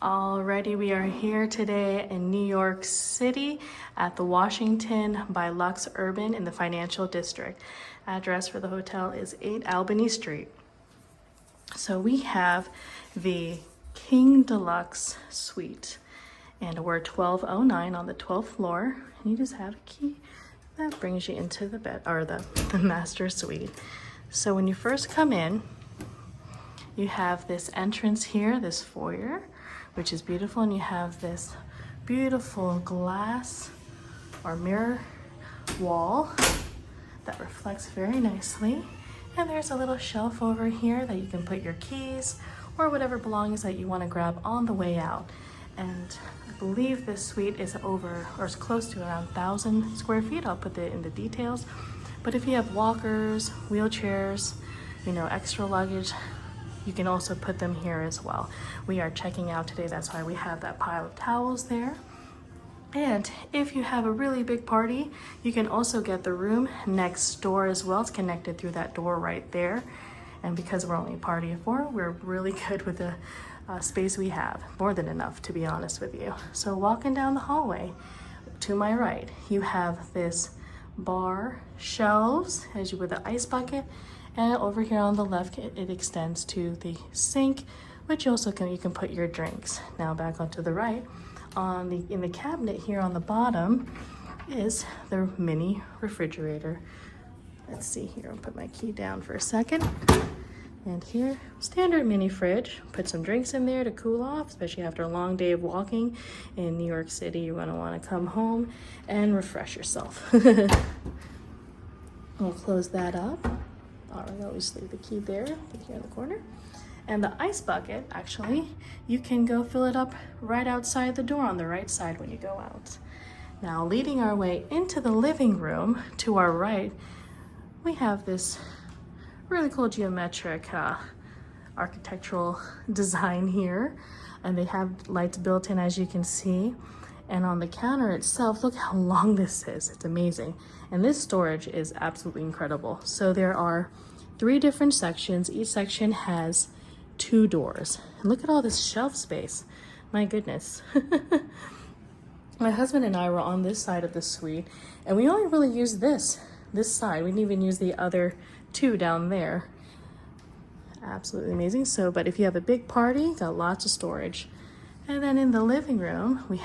Alrighty, we are here today in New York City at the Washington by LuxUrban in the Financial District. Address for the hotel is 8 Albany Street. So we have the King Deluxe Suite, and we're 1209 on the 12th floor. And you just have a key that brings you into the bed or the master suite. So when you first come in, you have this entrance here, this foyer, which is beautiful, and you have this beautiful glass or mirror wall that reflects very nicely. And there's a little shelf over here that you can put your keys or whatever belongings that you want to grab on the way out. And I believe this suite is over or is close to around 1,000 square feet. I'll put it in the details. But if you have walkers, wheelchairs, extra luggage, you can also put them here as well. We are checking out today, that's why we have that pile of towels there. And if you have a really big party, you can also get the room next door as well. It's connected through that door right there. And because we're only a party of 4, we're really good with the space we have. More than enough, to be honest with you. So walking down the hallway, to my right, you have this bar, shelves, as you with the ice bucket. And over here on the left, it extends to the sink, which also you can put your drinks. Now back onto the right, in the cabinet here on the bottom is the mini refrigerator. Let's see here, I'll put my key down for a second. And here, standard mini fridge. Put some drinks in there to cool off, especially after a long day of walking in New York City. You're gonna wanna come home and refresh yourself. We'll close that up. All right, always leave the key there, put it here in the corner. And the ice bucket, actually, you can go fill it up right outside the door on the right side when you go out. Now, leading our way into the living room, to our right, we have this really cool geometric architectural design here. And they have lights built in, as you can see. And on the counter itself, look how long this is. It's amazing. And this storage is absolutely incredible. So there are 3 different sections. Each section has 2 doors. And look at all this shelf space. My goodness. My husband and I were on this side of the suite, and we only really used this side. We didn't even use the other 2 down there. Absolutely amazing. So, but if you have a big party, got lots of storage. And then in the living room, we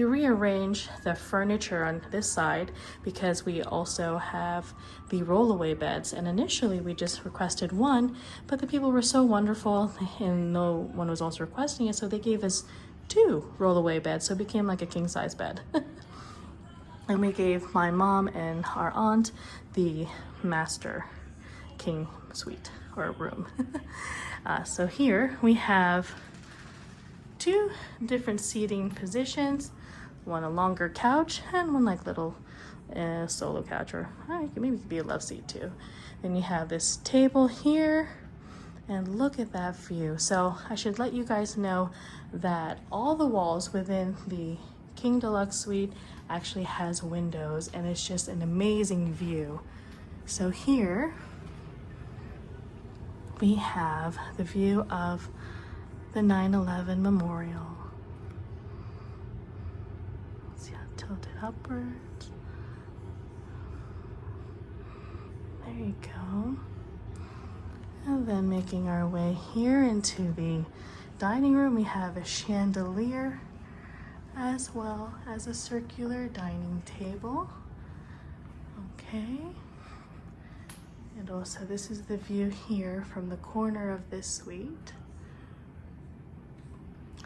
rearrange the furniture on this side because we also have the rollaway beds. And initially we just requested 1, but the people were so wonderful and no one was also requesting it, so they gave us 2 rollaway beds, so it became like a king size bed. And we gave my mom and our aunt the master king suite or room. So here we have 2 different seating positions, one a longer couch and one like little solo couch, or maybe it could be a love seat too. Then you have this table here, and look at that view. So I should let you guys know that all the walls within the King Deluxe Suite actually has windows, and it's just an amazing view. So here we have the view of the 9/11 memorial. See how tilted upwards. There you go. And then making our way here into the dining room, we have a chandelier as well as a circular dining table. Okay. And also this is the view here from the corner of this suite.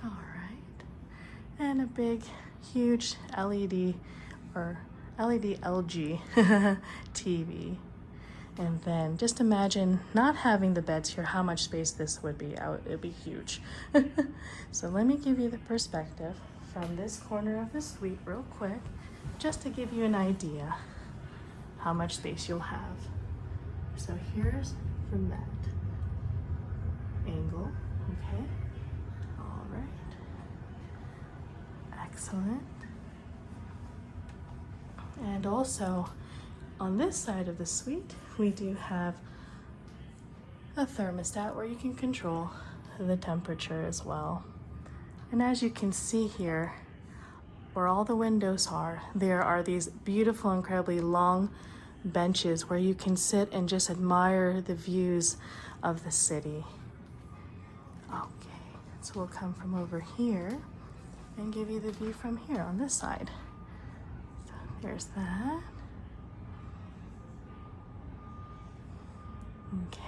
All right, and a big, huge LED or LED LG TV. And then just imagine not having the beds here, how much space this would be. It'd be huge. So let me give you the perspective from this corner of the suite real quick, just to give you an idea how much space you'll have. So here's from that angle, okay? All right, excellent. And also on this side of the suite, we do have a thermostat where you can control the temperature as well. And as you can see here, where all the windows are, there are these beautiful, incredibly long benches where you can sit and just admire the views of the city. Okay, so we'll come from over here and give you the view from here on this side. So there's that. Okay.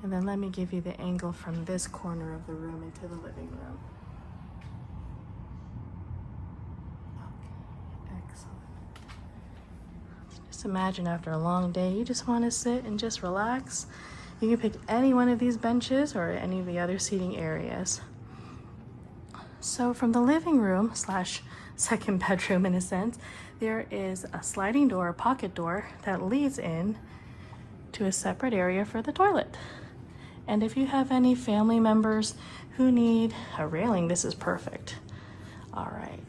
And then let me give you the angle from this corner of the room into the living room. Okay, excellent. So just imagine after a long day, you just want to sit and just relax. You can pick any one of these benches or any of the other seating areas. So from the living room slash second bedroom in a sense, there is a sliding door, a pocket door that leads in to a separate area for the toilet. And if you have any family members who need a railing, this is perfect. All right.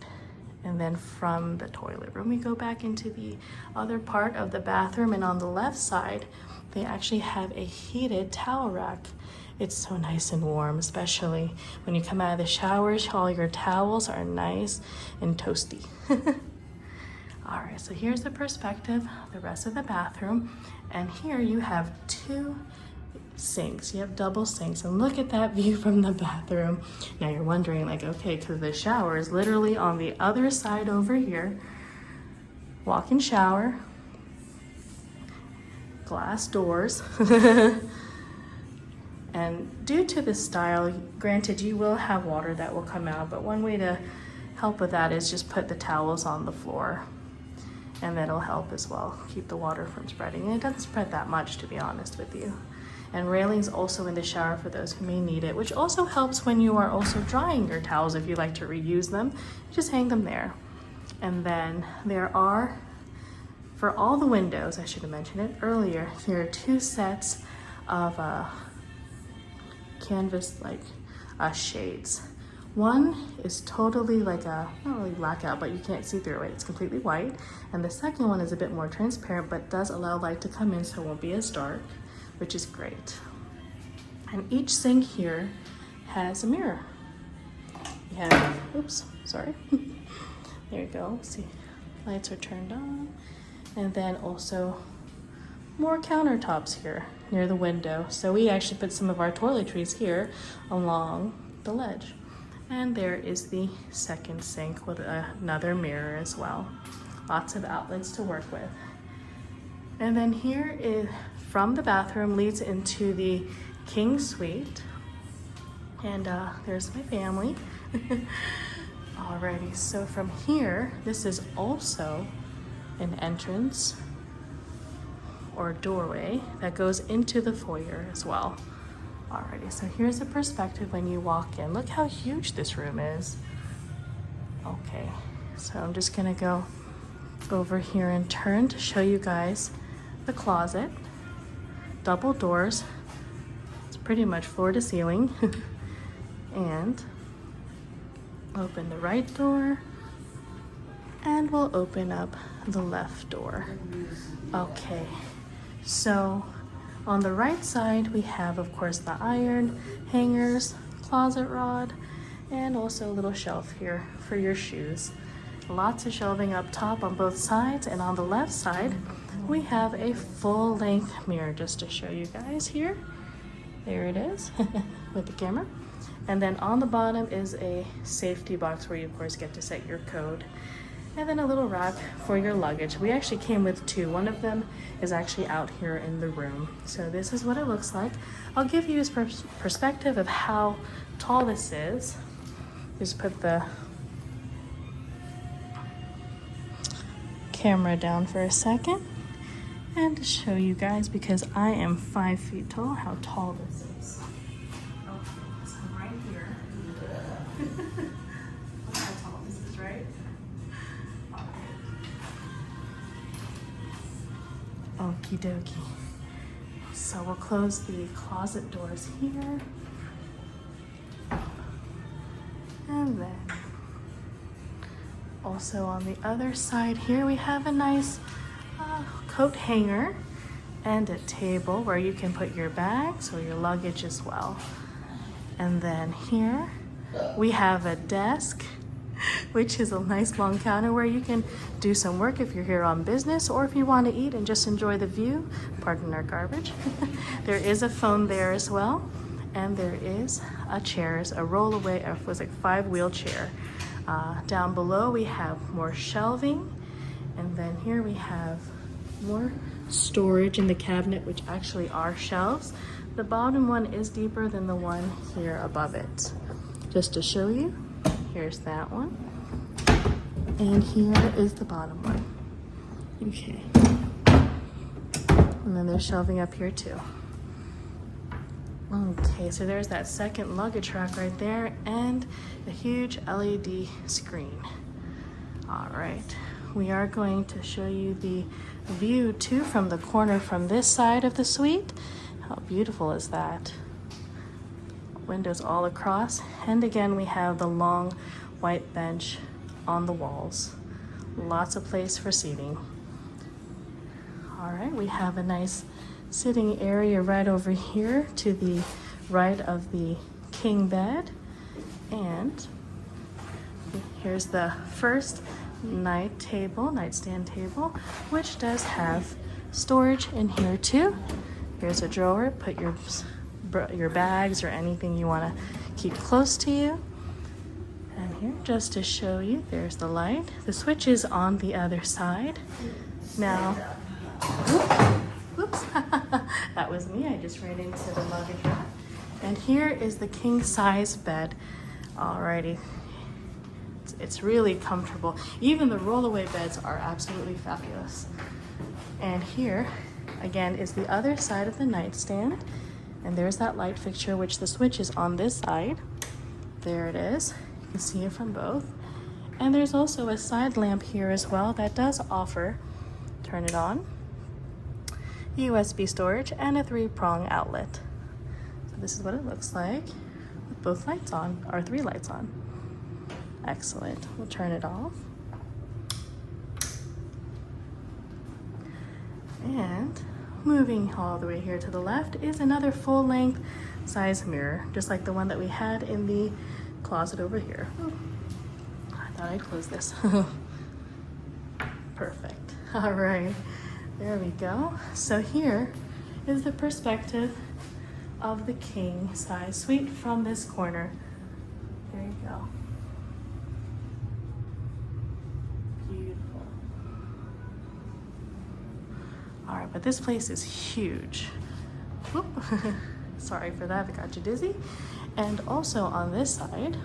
And then from the toilet room, we go back into the other part of the bathroom, and on the left side, they actually have a heated towel rack. It's so nice and warm, especially when you come out of the showers, all your towels are nice and toasty. All right, so here's the perspective of the rest of the bathroom. And here you have two sinks. You have double sinks, and look at that view from the bathroom. Now you're wondering, like, okay, because the shower is literally on the other side over here. Walk-in shower, glass doors. And due to the style, granted, you will have water that will come out, but one way to help with that is just put the towels on the floor, and that'll help as well, keep the water from spreading. And it doesn't spread that much, to be honest with you. And railings also in the shower for those who may need it, which also helps when you are also drying your towels. If you like to reuse them, just hang them there. And then there are, for all the windows, I should have mentioned it earlier, there are two sets of canvas shades. One is totally like a, not really blackout, but you can't see through it. It's completely white. And the second one is a bit more transparent, but does allow light to come in, so it won't be as dark, which is great. And each sink here has a mirror. You have, oops, sorry. There you go, see, lights are turned on. And then also more countertops here near the window. So we actually put some of our toiletries here along the ledge. And there is the second sink with another mirror as well. Lots of outlets to work with. And then here is, from the bathroom, leads into the king suite. And there's my family. Alrighty, so from here, this is also an entrance or doorway that goes into the foyer as well. Alrighty, so here's a perspective when you walk in. Look how huge this room is. Okay, so I'm just gonna go over here and turn to show you guys the closet. Double doors. It's pretty much floor to ceiling. And open the right door, and we'll open up the left door. Okay, so on the right side, we have, of course, the iron, hangers, closet rod, and also a little shelf here for your shoes. Lots of shelving up top on both sides, and on the left side, we have a full-length mirror, just to show you guys here. There it is with the camera. And then on the bottom is a safety box where you, of course, get to set your code. And then a little rack for your luggage. We actually came with two. One of them is actually out here in the room. So this is what it looks like. I'll give you a perspective of how tall this is. Just put the camera down for a second and to show you guys, because I am 5 feet tall, how tall this is. Okay, so right here. Look how tall this is, right? Okie dokie. So we'll close the closet doors here. And then also on the other side here, we have a nice coat hanger and a table where you can put your bags or your luggage as well. And then here we have a desk, which is a nice long counter where you can do some work if you're here on business or if you want to eat and just enjoy the view. Pardon our garbage. There is a phone there as well. And there is a chairs, a rollaway, it was like 5-wheelchair. Down below we have more shelving. And then here we have more storage in the cabinet, which actually are shelves. The bottom one is deeper than the one here above it. Just to show you, here's that one. And here is the bottom one. Okay. And then there's shelving up here too. Okay, so there's that second luggage rack right there and a huge LED screen. All right, we are going to show you the view too from the corner from this side of the suite. How beautiful is that? Windows all across. And again, we have the long white bench on the walls. Lots of place for seating. All right, we have a nice sitting area right over here to the right of the king bed. And here's the first nightstand table, which does have storage in here too. Here's a drawer, put your bags or anything you want to keep close to you. And here, just to show you, there's the light. The switch is on the other side. Now, oops, that was me. I just ran into the luggage rack. And here is the king size bed. Alrighty, it's really comfortable. Even the rollaway beds are absolutely fabulous. And here, again, is the other side of the nightstand. And there's that light fixture, which the switch is on this side. There it is. You can see it from both. And there's also a side lamp here as well that does offer, turn it on, USB storage, and a 3-prong outlet. So this is what it looks like with both lights on, or 3 lights on. Excellent. We'll turn it off. And moving all the way here to the left is another full-length size mirror, just like the one that we had in the closet over here. Oh, I thought I'd close this. Perfect. All right. There we go. So here is the perspective of the king size suite from this corner. There you go. Beautiful. All right, but this place is huge. Whoop. Sorry for that, I got you dizzy. And also on this side,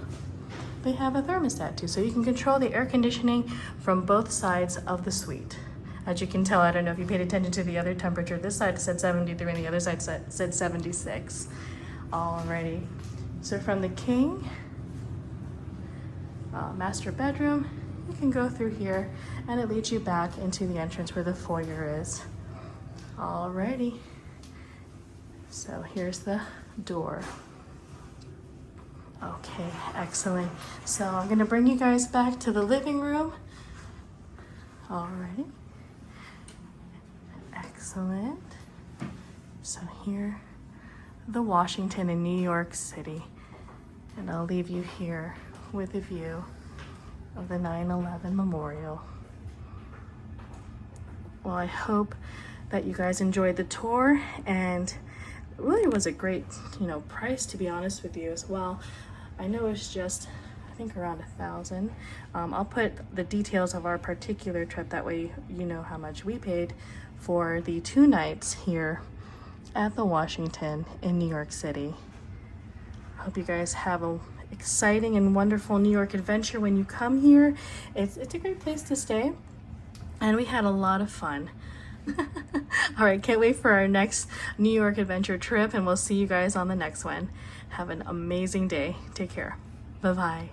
they have a thermostat too, so you can control the air conditioning from both sides of the suite. As you can tell, I don't know if you paid attention to the other temperature. This side said 73 and the other side said 76. Alrighty. So from the king master bedroom, you can go through here and it leads you back into the entrance where the foyer is. Alrighty. So here's the door. Okay, excellent. So I'm gonna bring you guys back to the living room. Alrighty. Excellent. So here, the Washington in New York City. And I'll leave you here with a view of the 9/11 memorial. Well, I hope that you guys enjoyed the tour, and it really was a great, price, to be honest with you as well. I know it's just, I think around $1,000. I'll put the details of our particular trip, that way you know how much we paid for the 2 nights here at the Washington in New York City. Hope you guys have a exciting and wonderful New York adventure when you come here. It's a great place to stay, and we had a lot of fun. All right, can't wait for our next New York adventure trip, and we'll see you guys on the next one. Have an amazing day. Take care. Bye-bye.